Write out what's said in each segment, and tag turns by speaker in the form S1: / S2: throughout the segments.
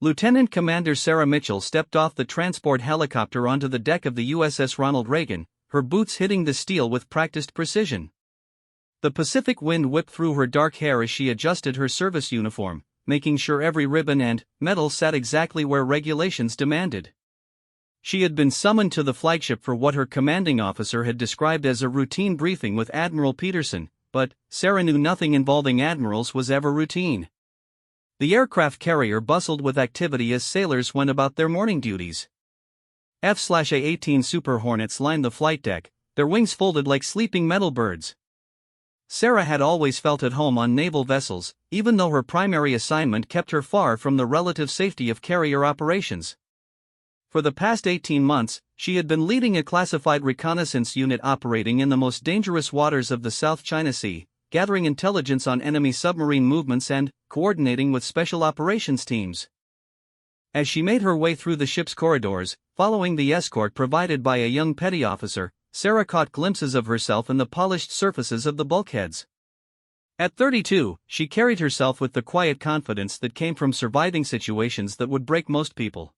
S1: Lieutenant Commander Sarah Mitchell stepped off the transport helicopter onto the deck of the USS Ronald Reagan, her boots hitting the steel with practiced precision. The Pacific wind whipped through her dark hair as she adjusted her service uniform, making sure every ribbon and medal sat exactly where regulations demanded. She had been summoned to the flagship for what her commanding officer had described as a routine briefing with Admiral Peterson, but Sarah knew nothing involving admirals was ever routine. The aircraft carrier bustled with activity as sailors went about their morning duties. F/A-18 Super Hornets lined the flight deck, their wings folded like sleeping metal birds. Sarah had always felt at home on naval vessels, even though her primary assignment kept her far from the relative safety of carrier operations. For the past 18 months, she had been leading a classified reconnaissance unit operating in the most dangerous waters of the South China Sea, gathering intelligence on enemy submarine movements and coordinating with special operations teams. As she made her way through the ship's corridors, following the escort provided by a young petty officer, Sarah caught glimpses of herself in the polished surfaces of the bulkheads. At 32, she carried herself with the quiet confidence that came from surviving situations that would break most people.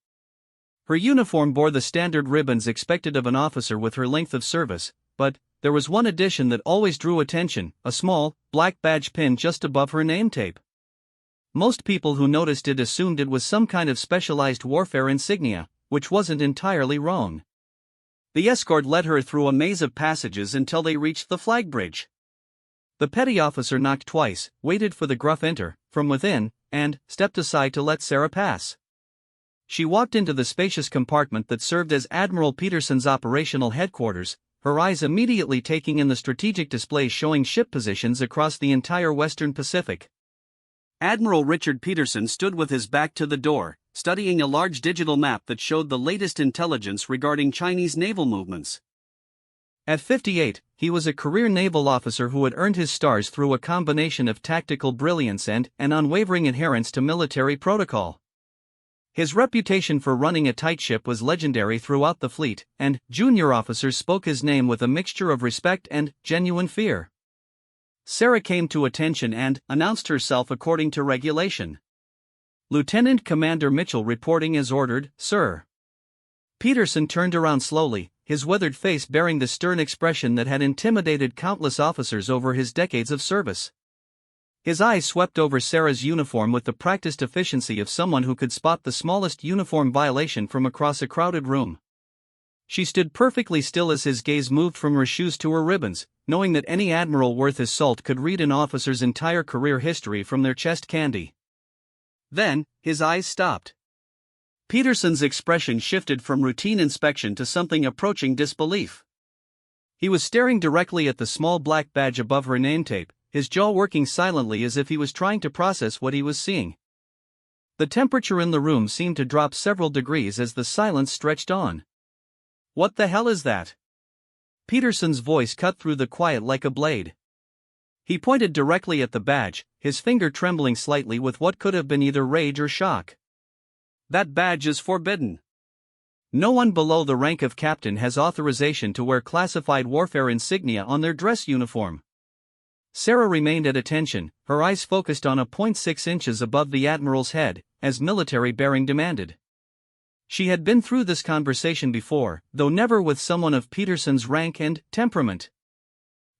S1: Her uniform bore the standard ribbons expected of an officer with her length of service, but there was one addition that always drew attention: a small, black badge pin just above her name tape. Most people who noticed it assumed it was some kind of specialized warfare insignia, which wasn't entirely wrong. The escort led her through a maze of passages until they reached the flag bridge. The petty officer knocked twice, waited for the gruff enter from within, and stepped aside to let Sarah pass. She walked into the spacious compartment that served as Admiral Peterson's operational headquarters, her eyes immediately taking in the strategic displays showing ship positions across the entire Western Pacific. Admiral Richard Peterson stood with his back to the door, studying a large digital map that showed the latest intelligence regarding Chinese naval movements. At 58, he was a career naval officer who had earned his stars through a combination of tactical brilliance and an unwavering adherence to military protocol. His reputation for running a tight ship was legendary throughout the fleet, and junior officers spoke his name with a mixture of respect and genuine fear. Sarah came to attention and announced herself according to regulation. "Lieutenant Commander Mitchell reporting as ordered, sir." Peterson turned around slowly, his weathered face bearing the stern expression that had intimidated countless officers over his decades of service. His eyes swept over Sarah's uniform with the practiced efficiency of someone who could spot the smallest uniform violation from across a crowded room. She stood perfectly still as his gaze moved from her shoes to her ribbons, knowing that any admiral worth his salt could read an officer's entire career history from their chest candy. Then, his eyes stopped. Peterson's expression shifted from routine inspection to something approaching disbelief. He was staring directly at the small black badge above her name tape, his jaw working silently as if he was trying to process what he was seeing. The temperature in the room seemed to drop several degrees as the silence stretched on. "What the hell is that?" Peterson's voice cut through the quiet like a blade. He pointed directly at the badge, his finger trembling slightly with what could have been either rage or shock. "That badge is forbidden. No one below the rank of captain has authorization to wear classified warfare insignia on their dress uniform." Sarah remained at attention, her eyes focused on a point 6 inches above the admiral's head, as military bearing demanded. She had been through this conversation before, though never with someone of Peterson's rank and temperament.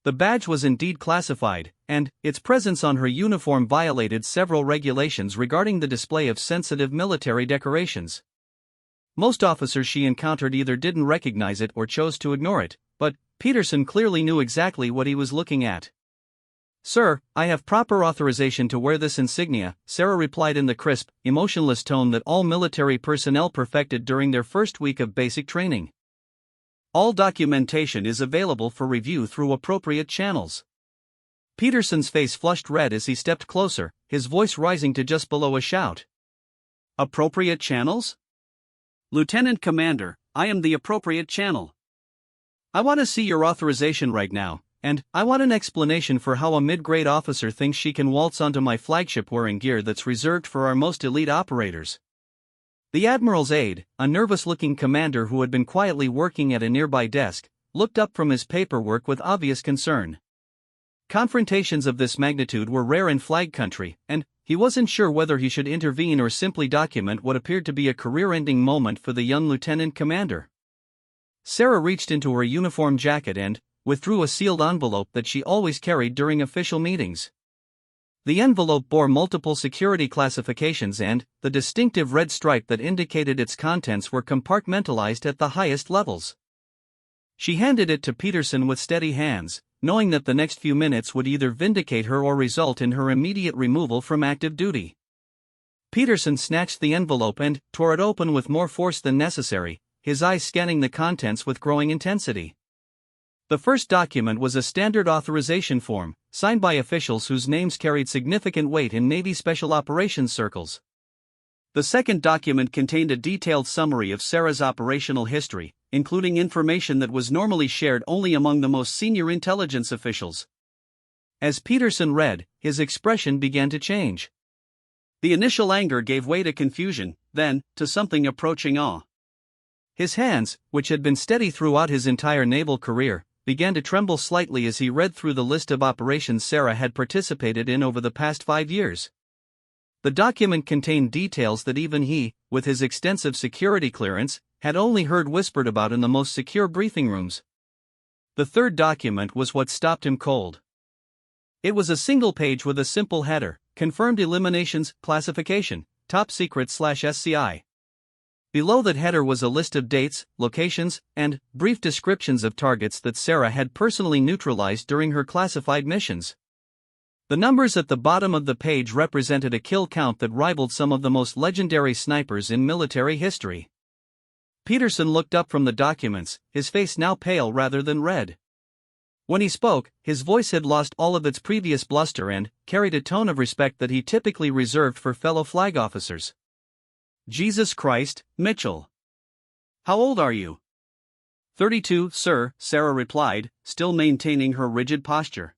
S1: The badge was indeed classified, and its presence on her uniform violated several regulations regarding the display of sensitive military decorations. Most officers she encountered either didn't recognize it or chose to ignore it, but Peterson clearly knew exactly what he was looking at. "Sir, I have proper authorization to wear this insignia," Sarah replied in the crisp, emotionless tone that all military personnel perfected during their first week of basic training. "All documentation is available for review through appropriate channels." Peterson's face flushed red as he stepped closer, his voice rising to just below a shout. "Appropriate channels? Lieutenant Commander, I am the appropriate channel. I want to see your authorization right now. And I want an explanation for how a mid-grade officer thinks she can waltz onto my flagship wearing gear that's reserved for our most elite operators." The Admiral's aide, a nervous-looking commander who had been quietly working at a nearby desk, looked up from his paperwork with obvious concern. Confrontations of this magnitude were rare in flag country, and he wasn't sure whether he should intervene or simply document what appeared to be a career-ending moment for the young lieutenant commander. Sarah reached into her uniform jacket and withdrew a sealed envelope that she always carried during official meetings. The envelope bore multiple security classifications and the distinctive red stripe that indicated its contents were compartmentalized at the highest levels. She handed it to Peterson with steady hands, knowing that the next few minutes would either vindicate her or result in her immediate removal from active duty. Peterson snatched the envelope and tore it open with more force than necessary, his eyes scanning the contents with growing intensity. The first document was a standard authorization form, signed by officials whose names carried significant weight in Navy Special Operations circles. The second document contained a detailed summary of Sarah's operational history, including information that was normally shared only among the most senior intelligence officials. As Peterson read, his expression began to change. The initial anger gave way to confusion, then to something approaching awe. His hands, which had been steady throughout his entire naval career, began to tremble slightly as he read through the list of operations Sarah had participated in over the past 5 years. The document contained details that even he, with his extensive security clearance, had only heard whispered about in the most secure briefing rooms. The third document was what stopped him cold. It was a single page with a simple header, Confirmed Eliminations, Classification, Top Secret/SCI. Below that header was a list of dates, locations, and brief descriptions of targets that Sarah had personally neutralized during her classified missions. The numbers at the bottom of the page represented a kill count that rivaled some of the most legendary snipers in military history. Peterson looked up from the documents, his face now pale rather than red. When he spoke, his voice had lost all of its previous bluster and carried a tone of respect that he typically reserved for fellow flag officers. Jesus Christ, Mitchell. How old are you? 32, sir, Sarah replied, still maintaining her rigid posture.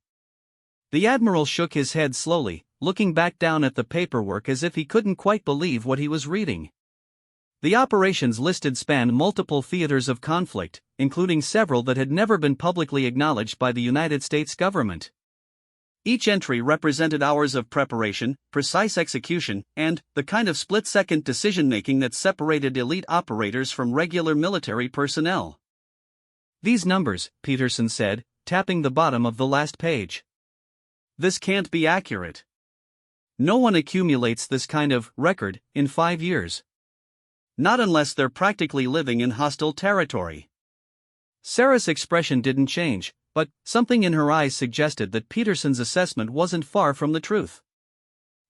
S1: The Admiral shook his head slowly, looking back down at the paperwork as if he couldn't quite believe what he was reading. The operations listed spanned multiple theaters of conflict, including several that had never been publicly acknowledged by the United States government. Each entry represented hours of preparation, precise execution, and the kind of split-second decision-making that separated elite operators from regular military personnel. These numbers, Peterson said, tapping the bottom of the last page. This can't be accurate. No one accumulates this kind of record in 5 years. Not unless they're practically living in hostile territory. Sarah's expression didn't change, but something in her eyes suggested that Peterson's assessment wasn't far from the truth.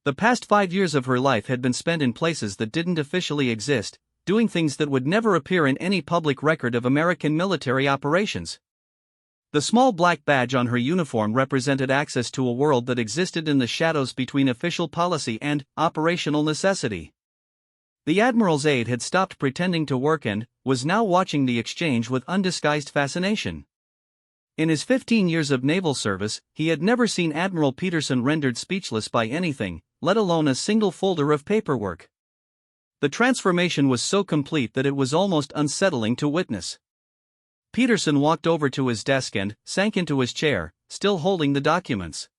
S1: The past 5 years of her life had been spent in places that didn't officially exist, doing things that would never appear in any public record of American military operations. The small black badge on her uniform represented access to a world that existed in the shadows between official policy and operational necessity. The Admiral's aide had stopped pretending to work and was now watching the exchange with undisguised fascination. In his 15 years of naval service, he had never seen Admiral Peterson rendered speechless by anything, let alone a single folder of paperwork. The transformation was so complete that it was almost unsettling to witness. Peterson walked over to his desk and sank into his chair, still holding the documents.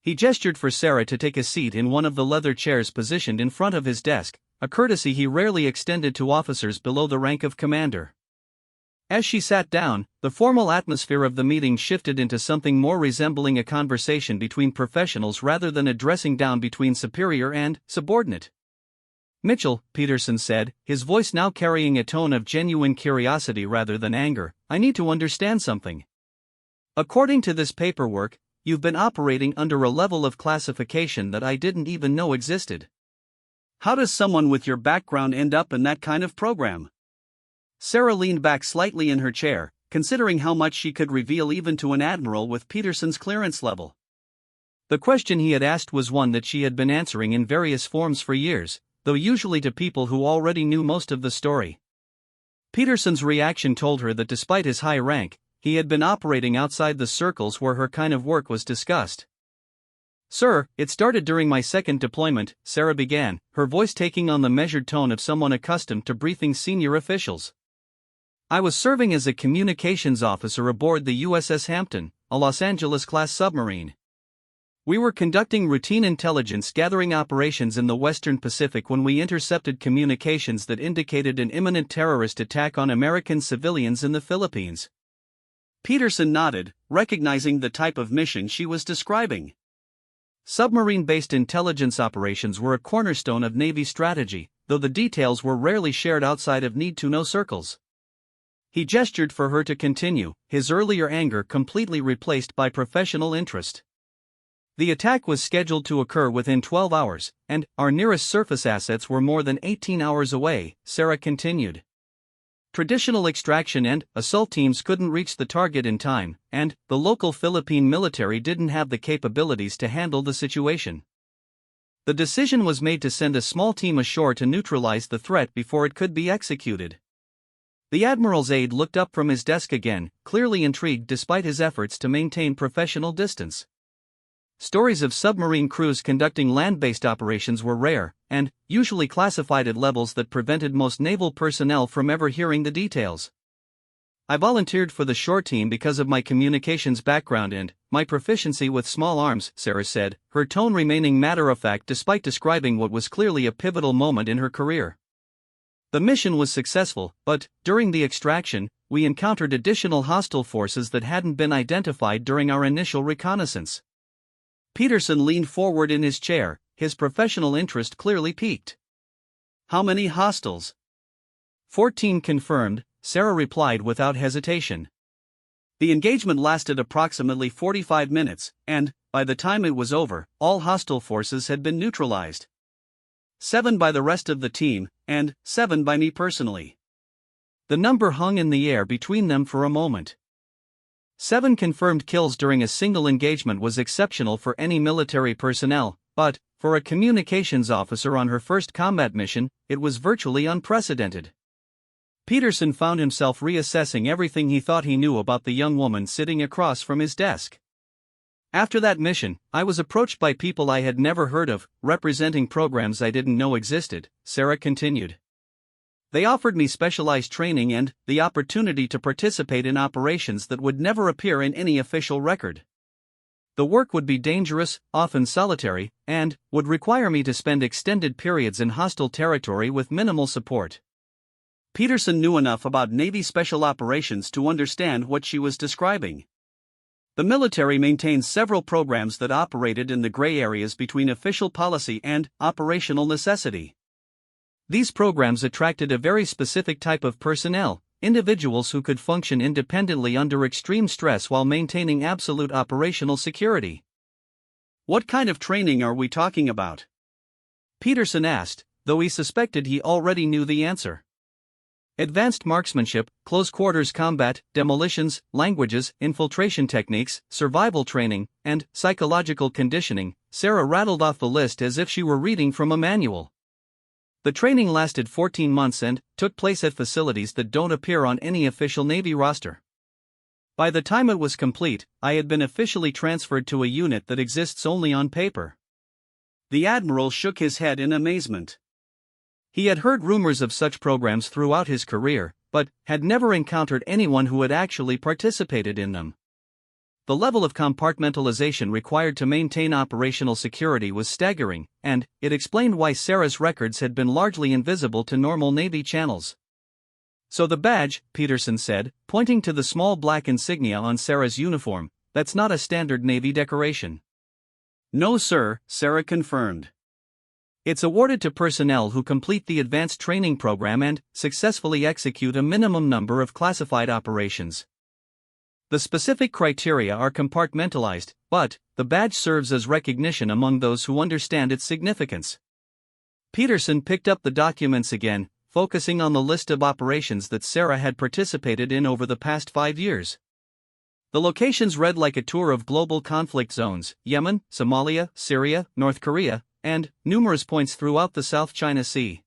S1: He gestured for Sarah to take a seat in one of the leather chairs positioned in front of his desk, a courtesy he rarely extended to officers below the rank of commander. As she sat down, the formal atmosphere of the meeting shifted into something more resembling a conversation between professionals rather than a dressing down between superior and subordinate. Mitchell, Peterson said, his voice now carrying a tone of genuine curiosity rather than anger, I need to understand something. According to this paperwork, you've been operating under a level of classification that I didn't even know existed. How does someone with your background end up in that kind of program? Sarah leaned back slightly in her chair, considering how much she could reveal even to an admiral with Peterson's clearance level. The question he had asked was one that she had been answering in various forms for years, though usually to people who already knew most of the story. Peterson's reaction told her that despite his high rank, he had been operating outside the circles where her kind of work was discussed. Sir, it started during my second deployment, Sarah began, her voice taking on the measured tone of someone accustomed to briefing senior officials. I was serving as a communications officer aboard the USS Hampton, a Los Angeles-class submarine. We were conducting routine intelligence gathering operations in the Western Pacific when we intercepted communications that indicated an imminent terrorist attack on American civilians in the Philippines. Peterson nodded, recognizing the type of mission she was describing. Submarine-based intelligence operations were a cornerstone of Navy strategy, though the details were rarely shared outside of need-to-know circles. He gestured for her to continue, his earlier anger completely replaced by professional interest. The attack was scheduled to occur within 12 hours, and our nearest surface assets were more than 18 hours away, Sarah continued. Traditional extraction and assault teams couldn't reach the target in time, and the local Philippine military didn't have the capabilities to handle the situation. The decision was made to send a small team ashore to neutralize the threat before it could be executed. The Admiral's aide looked up from his desk again, clearly intrigued despite his efforts to maintain professional distance. Stories of submarine crews conducting land-based operations were rare, and usually classified at levels that prevented most naval personnel from ever hearing the details. I volunteered for the shore team because of my communications background and my proficiency with small arms, Sarah said, her tone remaining matter-of-fact despite describing what was clearly a pivotal moment in her career. The mission was successful, but during the extraction, we encountered additional hostile forces that hadn't been identified during our initial reconnaissance. Peterson leaned forward in his chair, his professional interest clearly piqued. How many hostiles? 14 confirmed, Sarah replied without hesitation. The engagement lasted approximately 45 minutes, and, by the time it was over, all hostile forces had been neutralized. 7 by the rest of the team, and 7 by me personally. The number hung in the air between them for a moment. 7 confirmed kills during a single engagement was exceptional for any military personnel, but, for a communications officer on her first combat mission, it was virtually unprecedented. Peterson found himself reassessing everything he thought he knew about the young woman sitting across from his desk. After that mission, I was approached by people I had never heard of, representing programs I didn't know existed, Sarah continued. They offered me specialized training and the opportunity to participate in operations that would never appear in any official record. The work would be dangerous, often solitary, and would require me to spend extended periods in hostile territory with minimal support. Peterson knew enough about Navy special operations to understand what she was describing. The military maintains several programs that operated in the gray areas between official policy and operational necessity. These programs attracted a very specific type of personnel, individuals who could function independently under extreme stress while maintaining absolute operational security. What kind of training are we talking about? Peterson asked, though he suspected he already knew the answer. Advanced marksmanship, close-quarters combat, demolitions, languages, infiltration techniques, survival training, and psychological conditioning, Sarah rattled off the list as if she were reading from a manual. The training lasted 14 months and took place at facilities that don't appear on any official Navy roster. By the time it was complete, I had been officially transferred to a unit that exists only on paper. The Admiral shook his head in amazement. He had heard rumors of such programs throughout his career, but had never encountered anyone who had actually participated in them. The level of compartmentalization required to maintain operational security was staggering, and it explained why Sarah's records had been largely invisible to normal Navy channels. So the badge, Peterson said, pointing to the small black insignia on Sarah's uniform, that's not a standard Navy decoration. No sir, Sarah confirmed. It's awarded to personnel who complete the advanced training program and successfully execute a minimum number of classified operations. The specific criteria are compartmentalized, but the badge serves as recognition among those who understand its significance. Peterson picked up the documents again, focusing on the list of operations that Sarah had participated in over the past 5 years. The locations read like a tour of global conflict zones: Yemen, Somalia, Syria, North Korea, and numerous points throughout the South China Sea.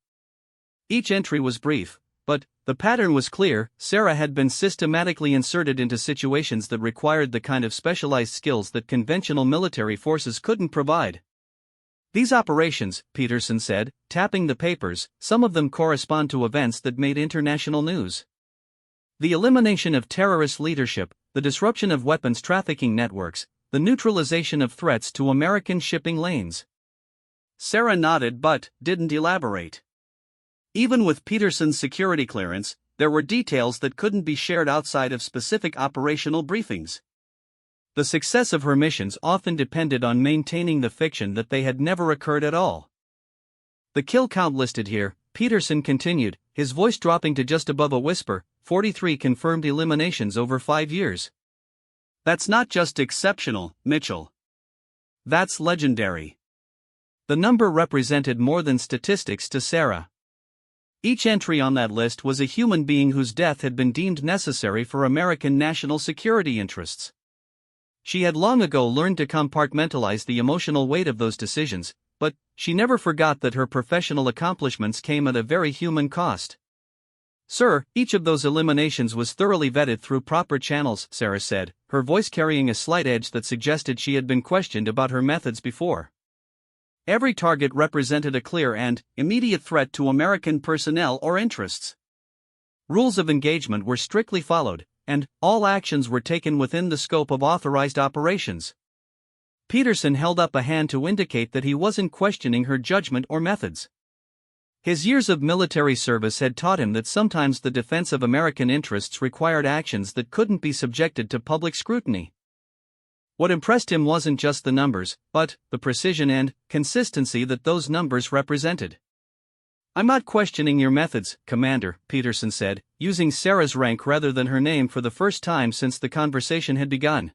S1: Each entry was brief, but the pattern was clear. Sarah had been systematically inserted into situations that required the kind of specialized skills that conventional military forces couldn't provide. These operations, Peterson said, tapping the papers, some of them correspond to events that made international news. The elimination of terrorist leadership, the disruption of weapons trafficking networks, the neutralization of threats to American shipping lanes. Sarah nodded but didn't elaborate. Even with Peterson's security clearance, there were details that couldn't be shared outside of specific operational briefings. The success of her missions often depended on maintaining the fiction that they had never occurred at all. The kill count listed here, Peterson continued, his voice dropping to just above a whisper, 43 confirmed eliminations over 5 years. That's not just exceptional, Mitchell. That's legendary. The number represented more than statistics to Sarah. Each entry on that list was a human being whose death had been deemed necessary for American national security interests. She had long ago learned to compartmentalize the emotional weight of those decisions, but she never forgot that her professional accomplishments came at a very human cost. Sir, each of those eliminations was thoroughly vetted through proper channels, Sarah said, her voice carrying a slight edge that suggested she had been questioned about her methods before. Every target represented a clear and immediate threat to American personnel or interests. Rules of engagement were strictly followed, and all actions were taken within the scope of authorized operations. Peterson held up a hand to indicate that he wasn't questioning her judgment or methods. His years of military service had taught him that sometimes the defense of American interests required actions that couldn't be subjected to public scrutiny. What impressed him wasn't just the numbers, but the precision and consistency that those numbers represented. I'm not questioning your methods, Commander, Peterson said, using Sarah's rank rather than her name for the first time since the conversation had begun.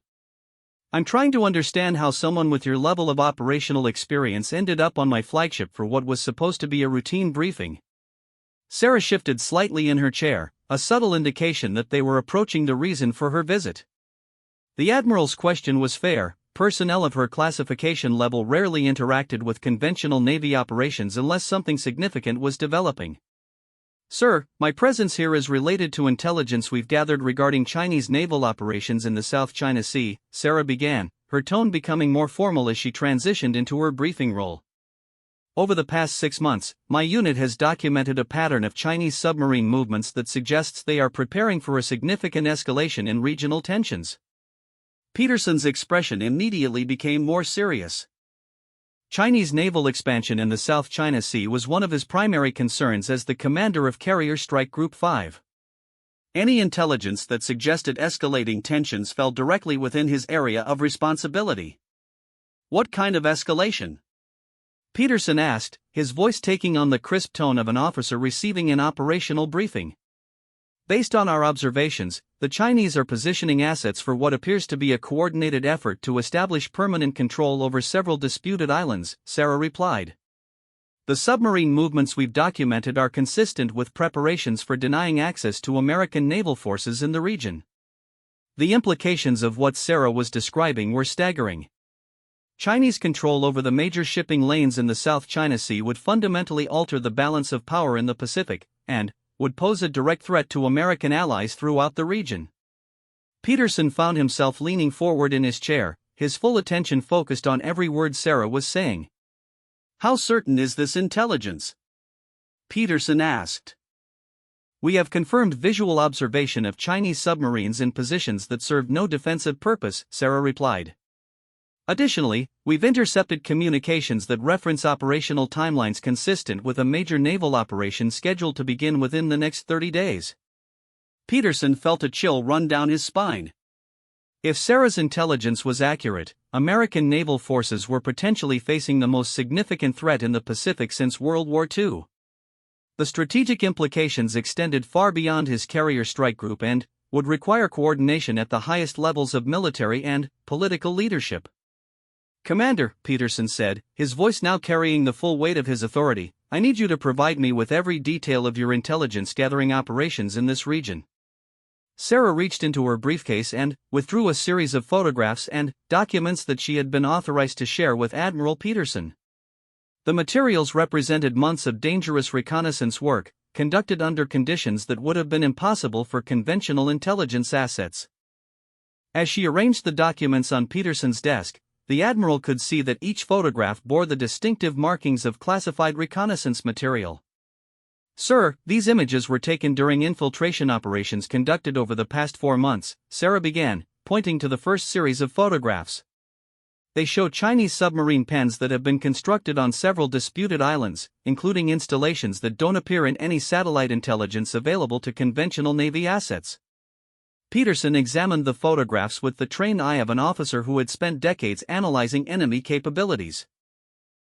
S1: I'm trying to understand how someone with your level of operational experience ended up on my flagship for what was supposed to be a routine briefing. Sarah shifted slightly in her chair, a subtle indication that they were approaching the reason for her visit. The Admiral's question was fair. Personnel of her classification level rarely interacted with conventional Navy operations unless something significant was developing. Sir, my presence here is related to intelligence we've gathered regarding Chinese naval operations in the South China Sea, Sarah began, her tone becoming more formal as she transitioned into her briefing role. Over the past 6 months, my unit has documented a pattern of Chinese submarine movements that suggests they are preparing for a significant escalation in regional tensions. Peterson's expression immediately became more serious. Chinese naval expansion in the South China Sea was one of his primary concerns as the commander of Carrier Strike Group 5. Any intelligence that suggested escalating tensions fell directly within his area of responsibility. What kind of escalation? Peterson asked, his voice taking on the crisp tone of an officer receiving an operational briefing. Based on our observations, the Chinese are positioning assets for what appears to be a coordinated effort to establish permanent control over several disputed islands, Sarah replied. The submarine movements we've documented are consistent with preparations for denying access to American naval forces in the region. The implications of what Sarah was describing were staggering. Chinese control over the major shipping lanes in the South China Sea would fundamentally alter the balance of power in the Pacific, and would pose a direct threat to American allies throughout the region. Peterson found himself leaning forward in his chair, his full attention focused on every word Sarah was saying. How certain is this intelligence? Peterson asked. We have confirmed visual observation of Chinese submarines in positions that serve no defensive purpose, Sarah replied. Additionally, we've intercepted communications that reference operational timelines consistent with a major naval operation scheduled to begin within the next 30 days. Peterson felt a chill run down his spine. If Sarah's intelligence was accurate, American naval forces were potentially facing the most significant threat in the Pacific since World War II. The strategic implications extended far beyond his Carrier Strike Group and would require coordination at the highest levels of military and political leadership. Commander, Peterson said, his voice now carrying the full weight of his authority, I need you to provide me with every detail of your intelligence-gathering operations in this region. Sarah reached into her briefcase and withdrew a series of photographs and documents that she had been authorized to share with Admiral Peterson. The materials represented months of dangerous reconnaissance work, conducted under conditions that would have been impossible for conventional intelligence assets. As she arranged the documents on Peterson's desk, the Admiral could see that each photograph bore the distinctive markings of classified reconnaissance material. Sir, these images were taken during infiltration operations conducted over the past 4 months, Sarah began, pointing to the first series of photographs. They show Chinese submarine pens that have been constructed on several disputed islands, including installations that don't appear in any satellite intelligence available to conventional Navy assets. Peterson examined the photographs with the trained eye of an officer who had spent decades analyzing enemy capabilities.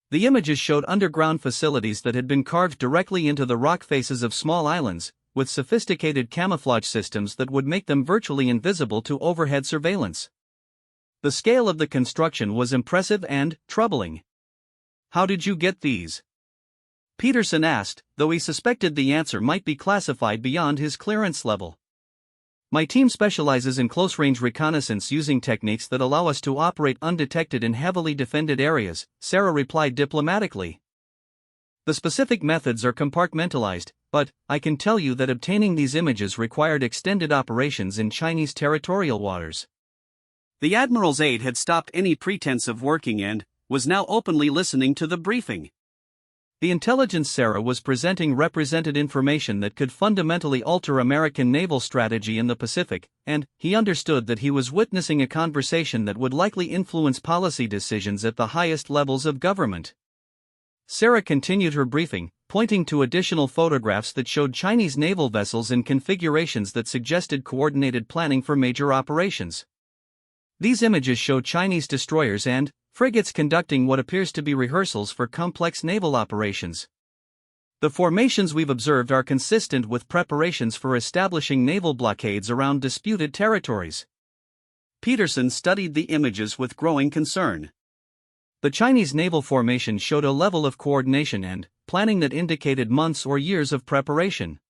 S1: The images showed underground facilities that had been carved directly into the rock faces of small islands, with sophisticated camouflage systems that would make them virtually invisible to overhead surveillance. The scale of the construction was impressive and troubling. "How did you get these?" Peterson asked, though he suspected the answer might be classified beyond his clearance level. "My team specializes in close-range reconnaissance using techniques that allow us to operate undetected in heavily defended areas," Sarah replied diplomatically. "The specific methods are compartmentalized, but I can tell you that obtaining these images required extended operations in Chinese territorial waters." The Admiral's aide had stopped any pretense of working and was now openly listening to the briefing. The intelligence Sarah was presenting represented information that could fundamentally alter American naval strategy in the Pacific, and he understood that he was witnessing a conversation that would likely influence policy decisions at the highest levels of government. Sarah continued her briefing, pointing to additional photographs that showed Chinese naval vessels in configurations that suggested coordinated planning for major operations. These images show Chinese destroyers and frigates conducting what appears to be rehearsals for complex naval operations. "The formations we've observed are consistent with preparations for establishing naval blockades around disputed territories." Peterson studied the images with growing concern. The Chinese naval formation showed a level of coordination and planning that indicated months or years of preparation.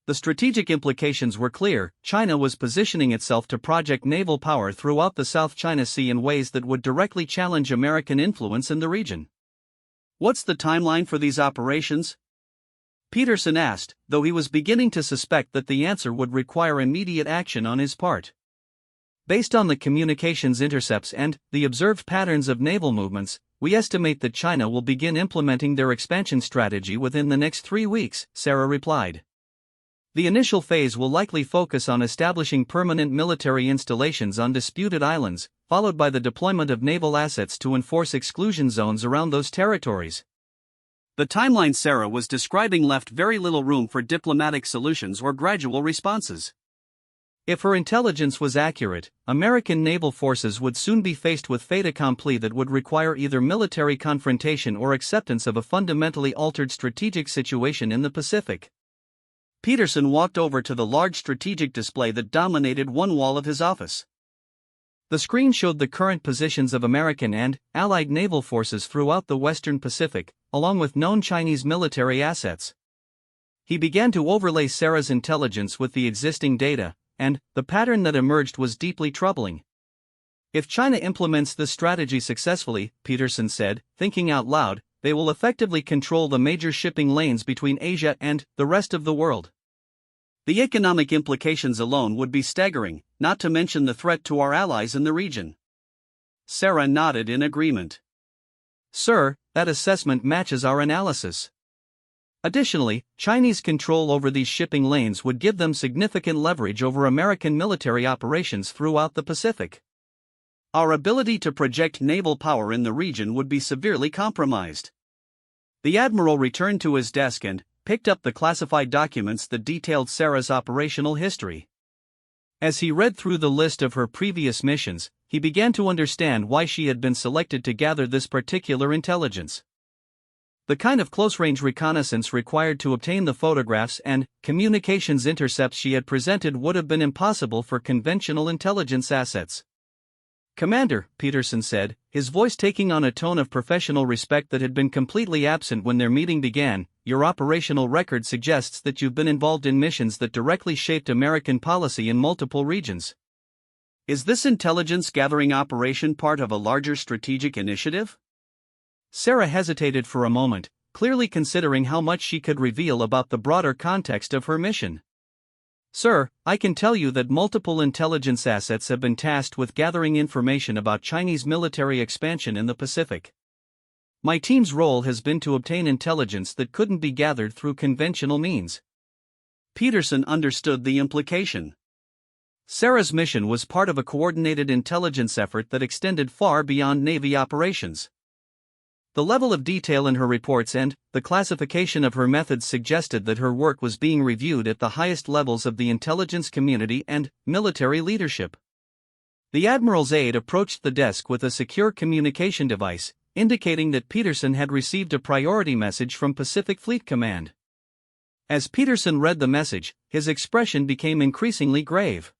S1: The strategic implications were clear. China was positioning itself to project naval power throughout the South China Sea in ways that would directly challenge American influence in the region. "What's the timeline for these operations?" Peterson asked, though he was beginning to suspect that the answer would require immediate action on his part. "Based on the communications intercepts and the observed patterns of naval movements, we estimate that China will begin implementing their expansion strategy within the next 3 weeks," Sarah replied. "The initial phase will likely focus on establishing permanent military installations on disputed islands, followed by the deployment of naval assets to enforce exclusion zones around those territories." The timeline Sarah was describing left very little room for diplomatic solutions or gradual responses. If her intelligence was accurate, American naval forces would soon be faced with fait accompli that would require either military confrontation or acceptance of a fundamentally altered strategic situation in the Pacific. Peterson walked over to the large strategic display that dominated one wall of his office. The screen showed the current positions of American and Allied naval forces throughout the Western Pacific, along with known Chinese military assets. He began to overlay Sarah's intelligence with the existing data, and the pattern that emerged was deeply troubling. "If China implements this strategy successfully," Peterson said, thinking out loud, "they will effectively control the major shipping lanes between Asia and the rest of the world. The economic implications alone would be staggering, not to mention the threat to our allies in the region." Sarah nodded in agreement. "Sir, that assessment matches our analysis. Additionally, Chinese control over these shipping lanes would give them significant leverage over American military operations throughout the Pacific. Our ability to project naval power in the region would be severely compromised." The Admiral returned to his desk and picked up the classified documents that detailed Sarah's operational history. As he read through the list of her previous missions, he began to understand why she had been selected to gather this particular intelligence. The kind of close-range reconnaissance required to obtain the photographs and communications intercepts she had presented would have been impossible for conventional intelligence assets. "Commander," Peterson said, his voice taking on a tone of professional respect that had been completely absent when their meeting began, "your operational record suggests that you've been involved in missions that directly shaped American policy in multiple regions. Is this intelligence gathering operation part of a larger strategic initiative?" Sarah hesitated for a moment, clearly considering how much she could reveal about the broader context of her mission. "Sir, I can tell you that multiple intelligence assets have been tasked with gathering information about Chinese military expansion in the Pacific. My team's role has been to obtain intelligence that couldn't be gathered through conventional means." Peterson understood the implication. Sarah's mission was part of a coordinated intelligence effort that extended far beyond Navy operations. The level of detail in her reports and the classification of her methods suggested that her work was being reviewed at the highest levels of the intelligence community and military leadership. The Admiral's aide approached the desk with a secure communication device, indicating that Peterson had received a priority message from Pacific Fleet Command. As Peterson read the message, his expression became increasingly grave.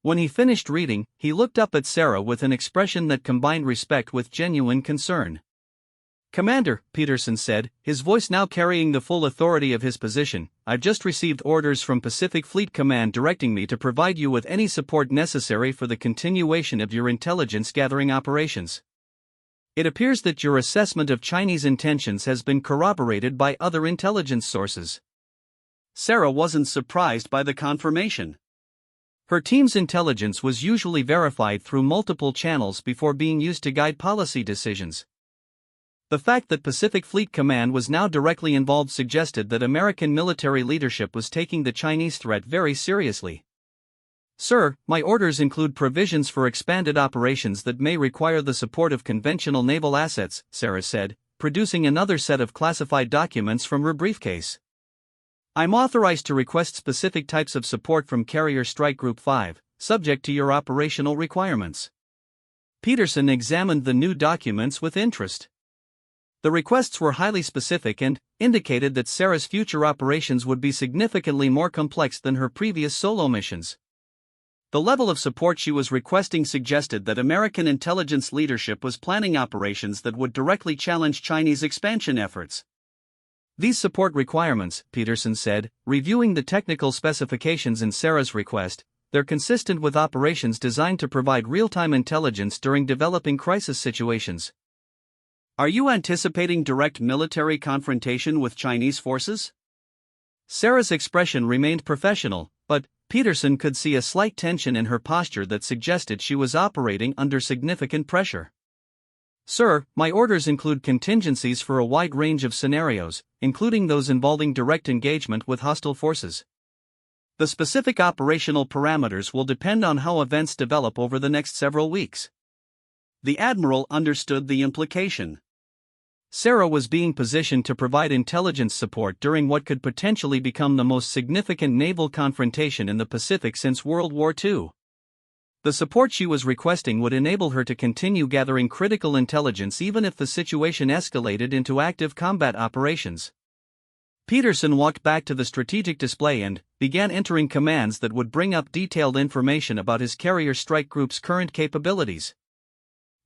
S1: When he finished reading, he looked up at Sarah with an expression that combined respect with genuine concern. "Commander," Peterson said, his voice now carrying the full authority of his position, "I've just received orders from Pacific Fleet Command directing me to provide you with any support necessary for the continuation of your intelligence-gathering operations. It appears that your assessment of Chinese intentions has been corroborated by other intelligence sources." Sarah wasn't surprised by the confirmation. Her team's intelligence was usually verified through multiple channels before being used to guide policy decisions. The fact that Pacific Fleet Command was now directly involved suggested that American military leadership was taking the Chinese threat very seriously. "Sir, my orders include provisions for expanded operations that may require the support of conventional naval assets," Sarah said, producing another set of classified documents from her briefcase. "I'm authorized to request specific types of support from Carrier Strike Group 5, subject to your operational requirements." Peterson examined the new documents with interest. The requests were highly specific and indicated that Sarah's future operations would be significantly more complex than her previous solo missions. The level of support she was requesting suggested that American intelligence leadership was planning operations that would directly challenge Chinese expansion efforts. "These support requirements," Peterson said, reviewing the technical specifications in Sarah's request, "they're consistent with operations designed to provide real-time intelligence during developing crisis situations." "Are you anticipating direct military confrontation with Chinese forces?" Sarah's expression remained professional, but Peterson could see a slight tension in her posture that suggested she was operating under significant pressure. "Sir, my orders include contingencies for a wide range of scenarios, including those involving direct engagement with hostile forces. The specific operational parameters will depend on how events develop over the next several weeks." The Admiral understood the implication. Sarah was being positioned to provide intelligence support during what could potentially become the most significant naval confrontation in the Pacific since World War II. The support she was requesting would enable her to continue gathering critical intelligence even if the situation escalated into active combat operations. Peterson walked back to the strategic display and began entering commands that would bring up detailed information about his Carrier Strike Group's current capabilities.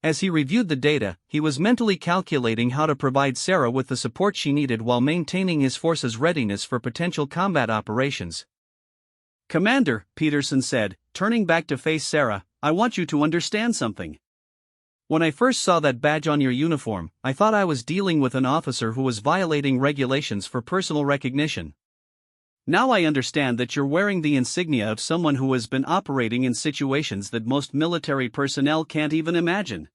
S1: As he reviewed the data, he was mentally calculating how to provide Sarah with the support she needed while maintaining his force's readiness for potential combat operations. "Commander," Peterson said, turning back to face Sarah, "I want you to understand something. When I first saw that badge on your uniform, I thought I was dealing with an officer who was violating regulations for personal recognition. Now I understand that you're wearing the insignia of someone who has been operating in situations that most military personnel can't even imagine."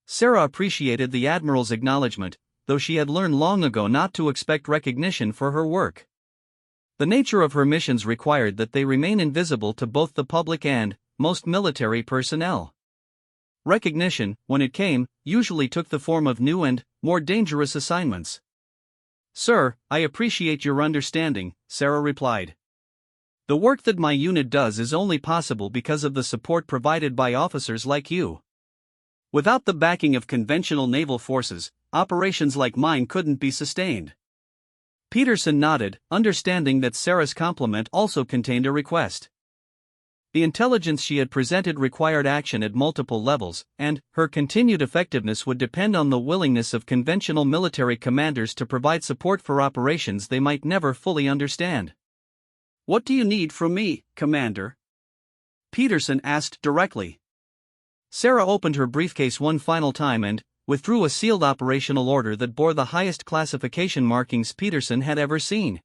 S1: Sarah appreciated the Admiral's acknowledgement, though she had learned long ago not to expect recognition for her work. The nature of her missions required that they remain invisible to both the public and most military personnel. Recognition, when it came, usually took the form of new and more dangerous assignments. "Sir, I appreciate your understanding," Sarah replied. "The work that my unit does is only possible because of the support provided by officers like you. Without the backing of conventional naval forces, operations like mine couldn't be sustained." Peterson nodded, understanding that Sarah's compliment also contained a request. The intelligence she had presented required action at multiple levels, and her continued effectiveness would depend on the willingness of conventional military commanders to provide support for operations they might never fully understand. "What do you need from me, Commander?" Peterson asked directly. Sarah opened her briefcase one final time and withdrew a sealed operational order that bore the highest classification markings Peterson had ever seen.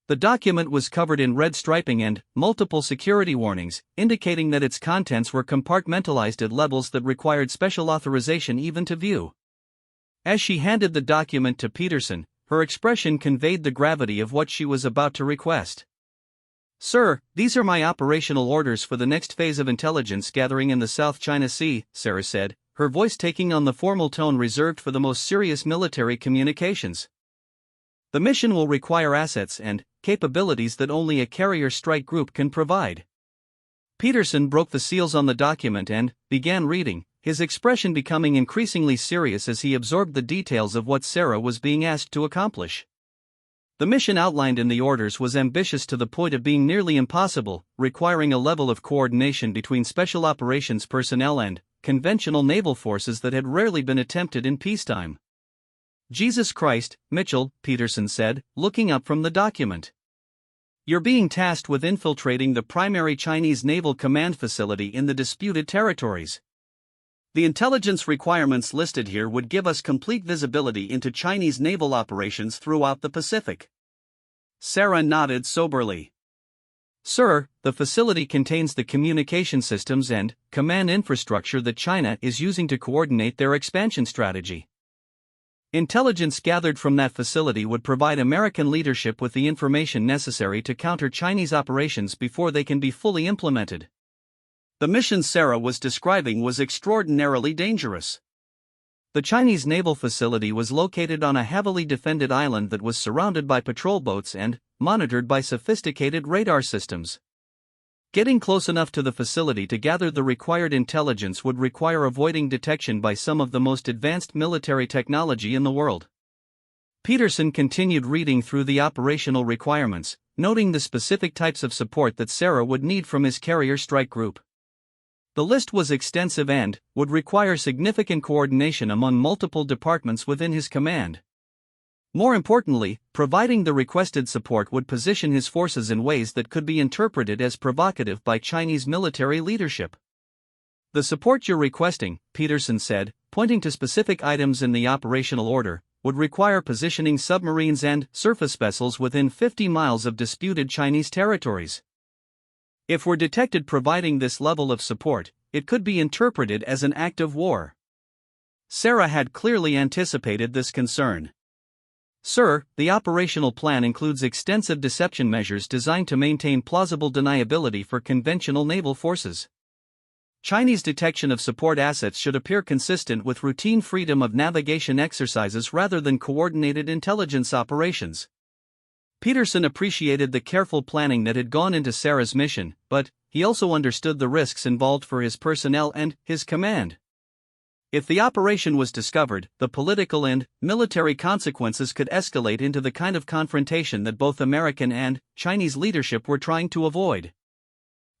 S1: The document was covered in red striping and multiple security warnings, indicating that its contents were compartmentalized at levels that required special authorization even to view. As she handed the document to Peterson, her expression conveyed the gravity of what she was about to request. "Sir, these are my operational orders for the next phase of intelligence gathering in the South China Sea," Sarah said, her voice taking on the formal tone reserved for the most serious military communications. "The mission will require assets and capabilities that only a carrier strike group can provide." Peterson broke the seals on the document and began reading, his expression becoming increasingly serious as he absorbed the details of what Sarah was being asked to accomplish. The mission outlined in the orders was ambitious to the point of being nearly impossible, requiring a level of coordination between special operations personnel and conventional naval forces that had rarely been attempted in peacetime. "Jesus Christ, Mitchell," Peterson said, looking up from the document. "You're being tasked with infiltrating the primary Chinese naval command facility in the disputed territories. The intelligence requirements listed here would give us complete visibility into Chinese naval operations throughout the Pacific." Sarah nodded soberly. "Sir, the facility contains the communication systems and command infrastructure that China is using to coordinate their expansion strategy. Intelligence gathered from that facility would provide American leadership with the information necessary to counter Chinese operations before they can be fully implemented." The mission Sarah was describing was extraordinarily dangerous. The Chinese naval facility was located on a heavily defended island that was surrounded by patrol boats and monitored by sophisticated radar systems. Getting close enough to the facility to gather the required intelligence would require avoiding detection by some of the most advanced military technology in the world. Peterson continued reading through the operational requirements, noting the specific types of support that Sarah would need from his carrier strike group. The list was extensive and would require significant coordination among multiple departments within his command. More importantly, providing the requested support would position his forces in ways that could be interpreted as provocative by Chinese military leadership. "The support you're requesting," Peterson said, pointing to specific items in the operational order, would require positioning submarines and surface vessels within 50 miles of disputed Chinese territories. If we're detected providing this level of support, it could be interpreted as an act of war. Sarah had clearly anticipated this concern. "Sir, the operational plan includes extensive deception measures designed to maintain plausible deniability for conventional naval forces. Chinese detection of support assets should appear consistent with routine freedom of navigation exercises rather than coordinated intelligence operations." Peterson appreciated the careful planning that had gone into Sarah's mission, but he also understood the risks involved for his personnel and his command. If the operation was discovered, the political and military consequences could escalate into the kind of confrontation that both American and Chinese leadership were trying to avoid.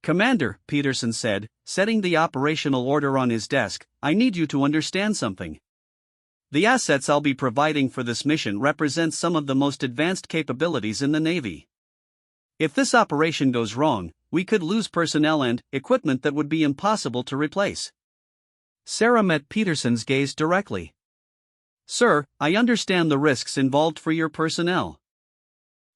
S1: "Commander," Peterson said, setting the operational order on his desk, "I need you to understand something. The assets I'll be providing for this mission represent some of the most advanced capabilities in the Navy. If this operation goes wrong, we could lose personnel and equipment that would be impossible to replace." Sarah met Peterson's gaze directly. "Sir, I understand the risks involved for your personnel.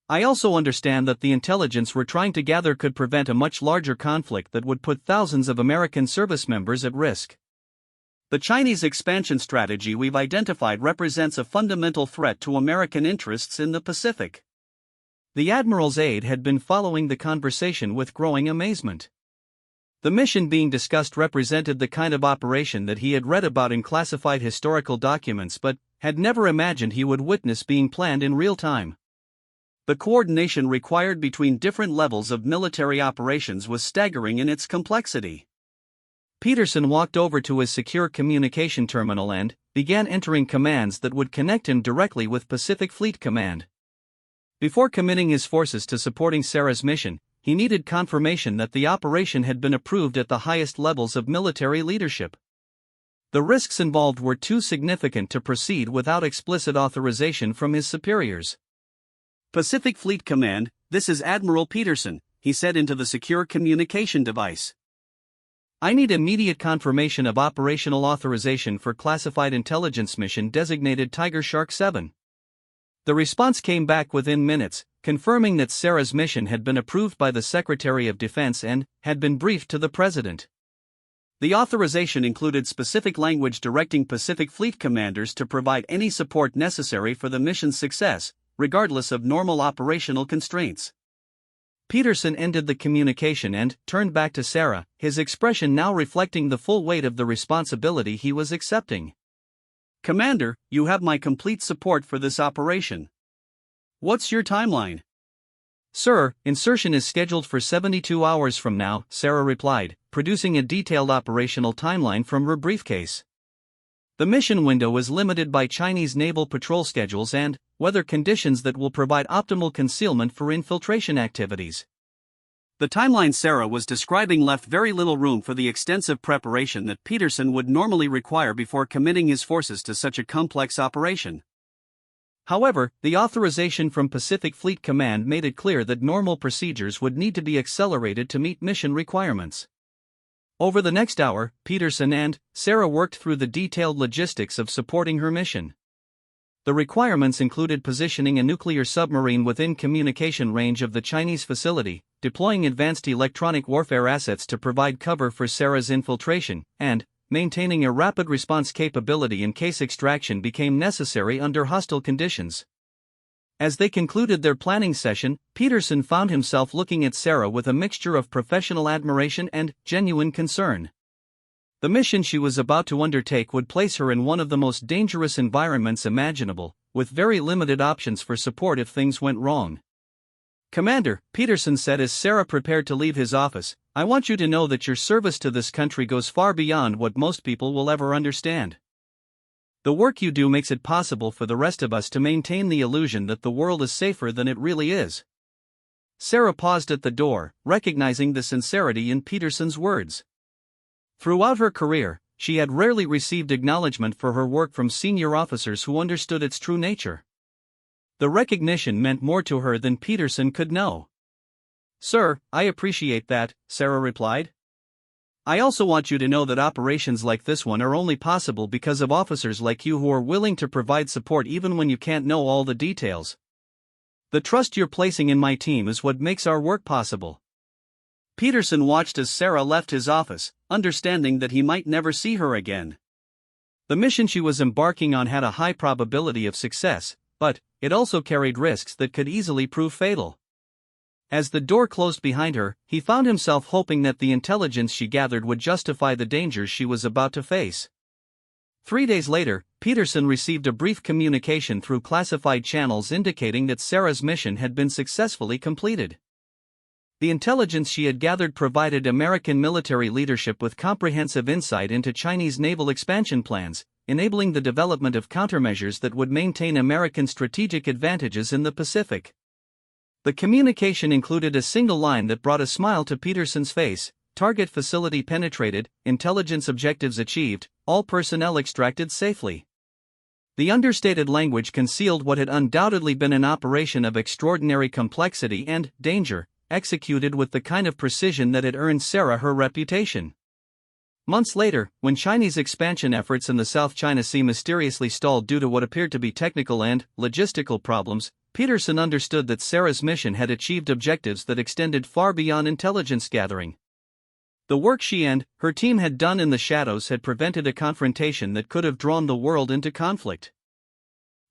S1: I also understand that the intelligence we're trying to gather could prevent a much larger conflict that would put thousands of American service members at risk. The Chinese expansion strategy we've identified represents a fundamental threat to American interests in the Pacific." The Admiral's aide had been following the conversation with growing amazement. The mission being discussed represented the kind of operation that he had read about in classified historical documents but had never imagined he would witness being planned in real time. The coordination required between different levels of military operations was staggering in its complexity. Peterson walked over to his secure communication terminal and began entering commands that would connect him directly with Pacific Fleet Command. Before committing his forces to supporting Sarah's mission, he needed confirmation that the operation had been approved at the highest levels of military leadership. The risks involved were too significant to proceed without explicit authorization from his superiors. "Pacific Fleet Command, this is Admiral Peterson," he said into the secure communication device. "I need immediate confirmation of operational authorization for classified intelligence mission designated Tiger Shark 7. The response came back within minutes, confirming that Sarah's mission had been approved by the Secretary of Defense and had been briefed to the President. The authorization included specific language directing Pacific Fleet commanders to provide any support necessary for the mission's success, regardless of normal operational constraints. Peterson ended the communication and turned back to Sarah, his expression now reflecting the full weight of the responsibility he was accepting.
S2: Commander, you have my complete support for this operation. What's your timeline?
S1: Sir, insertion is scheduled for 72 hours from now, Sarah replied, producing a detailed operational timeline from her briefcase. The mission window is limited by Chinese naval patrol schedules and weather conditions that will provide optimal concealment for infiltration activities.
S2: The timeline Sarah was describing left very little room for the extensive preparation that Peterson would normally require before committing his forces to such a complex operation.
S1: However, the authorization from Pacific Fleet Command made it clear that normal procedures would need to be accelerated to meet mission requirements. Over the next hour, Peterson and Sarah worked through the detailed logistics of supporting her mission. The requirements included positioning a nuclear submarine within communication range of the Chinese facility, deploying advanced electronic warfare assets to provide cover for Sarah's infiltration, and maintaining a rapid response capability in case extraction became necessary under hostile conditions. As they concluded their planning session, Peterson found himself looking at Sarah with a mixture of professional admiration and genuine concern. The mission she was about to undertake would place her in one of the most dangerous environments imaginable, with very limited options for support if things went wrong. Commander, Peterson said as Sarah prepared to leave his office, I want you to know that your service to this country goes far beyond what most people will ever understand. The work you do makes it possible for the rest of us to maintain the illusion that the world is safer than it really is. Sarah paused at the door, recognizing the sincerity in Peterson's words. Throughout her career, she had rarely received acknowledgement for her work from senior officers who understood its true nature. The recognition meant more to her than Peterson could know. Sir, I appreciate that, Sarah replied. I also want you to know that operations like this one are only possible because of officers like you who are willing to provide support even when you can't know all the details. The trust you're placing in my team is what makes our work possible. Peterson watched as Sarah left his office, understanding that he might never see her again. The mission she was embarking on had a high probability of success, but it also carried risks that could easily prove fatal. As the door closed behind her, he found himself hoping that the intelligence she gathered would justify the dangers she was about to face. 3 days later, Peterson received a brief communication through classified channels indicating that Sarah's mission had been successfully completed. The intelligence she had gathered provided American military leadership with comprehensive insight into Chinese naval expansion plans, enabling the development of countermeasures that would maintain American strategic advantages in the Pacific. The communication included a single line that brought a smile to Peterson's face: target facility penetrated, intelligence objectives achieved, all personnel extracted safely. The understated language concealed what had undoubtedly been an operation of extraordinary complexity and danger, executed with the kind of precision that had earned Sarah her reputation. Months later, when Chinese expansion efforts in the South China Sea mysteriously stalled due to what appeared to be technical and logistical problems, Peterson understood that Sarah's mission had achieved objectives that extended far beyond intelligence gathering. The work she and her team had done in the shadows had prevented a confrontation that could have drawn the world into conflict.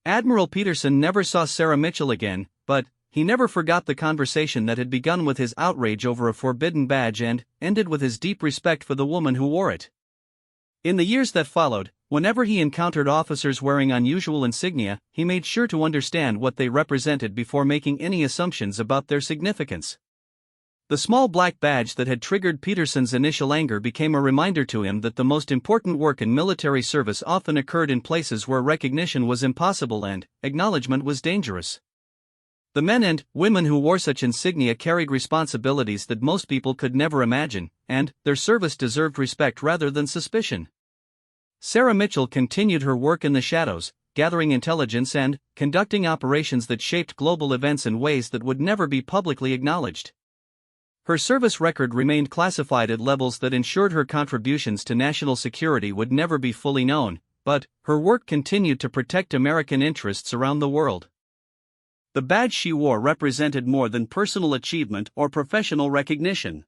S1: Admiral Peterson never saw Sarah Mitchell again, but he never forgot the conversation that had begun with his outrage over a forbidden badge and ended with his deep respect for the woman who wore it. In the years that followed, whenever he encountered officers wearing unusual insignia, he made sure to understand what they represented before making any assumptions about their significance. The small black badge that had triggered Peterson's initial anger became a reminder to him that the most important work in military service often occurred in places where recognition was impossible and acknowledgement was dangerous. The men and women who wore such insignia carried responsibilities that most people could never imagine, and their service deserved respect rather than suspicion. Sarah Mitchell continued her work in the shadows, gathering intelligence and conducting operations that shaped global events in ways that would never be publicly acknowledged. Her service record remained classified at levels that ensured her contributions to national security would never be fully known, but her work continued to protect American interests around the world. The badge she wore represented more than personal achievement or professional recognition.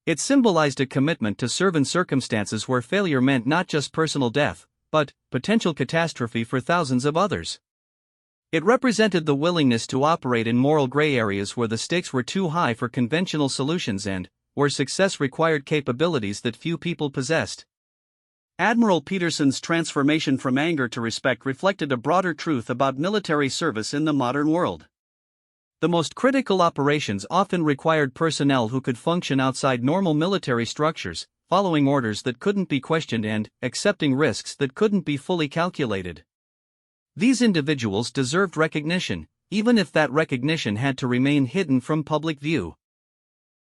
S1: It symbolized a commitment to serve in circumstances where failure meant not just personal death, but potential catastrophe for thousands of others. It represented the willingness to operate in moral gray areas where the stakes were too high for conventional solutions and where success required capabilities that few people possessed.
S2: Admiral Peterson's transformation from anger to respect reflected a broader truth about military service in the modern world.
S1: The most critical operations often required personnel who could function outside normal military structures, following orders that couldn't be questioned and accepting risks that couldn't be fully calculated. These individuals deserved recognition, even if that recognition had to remain hidden from public view.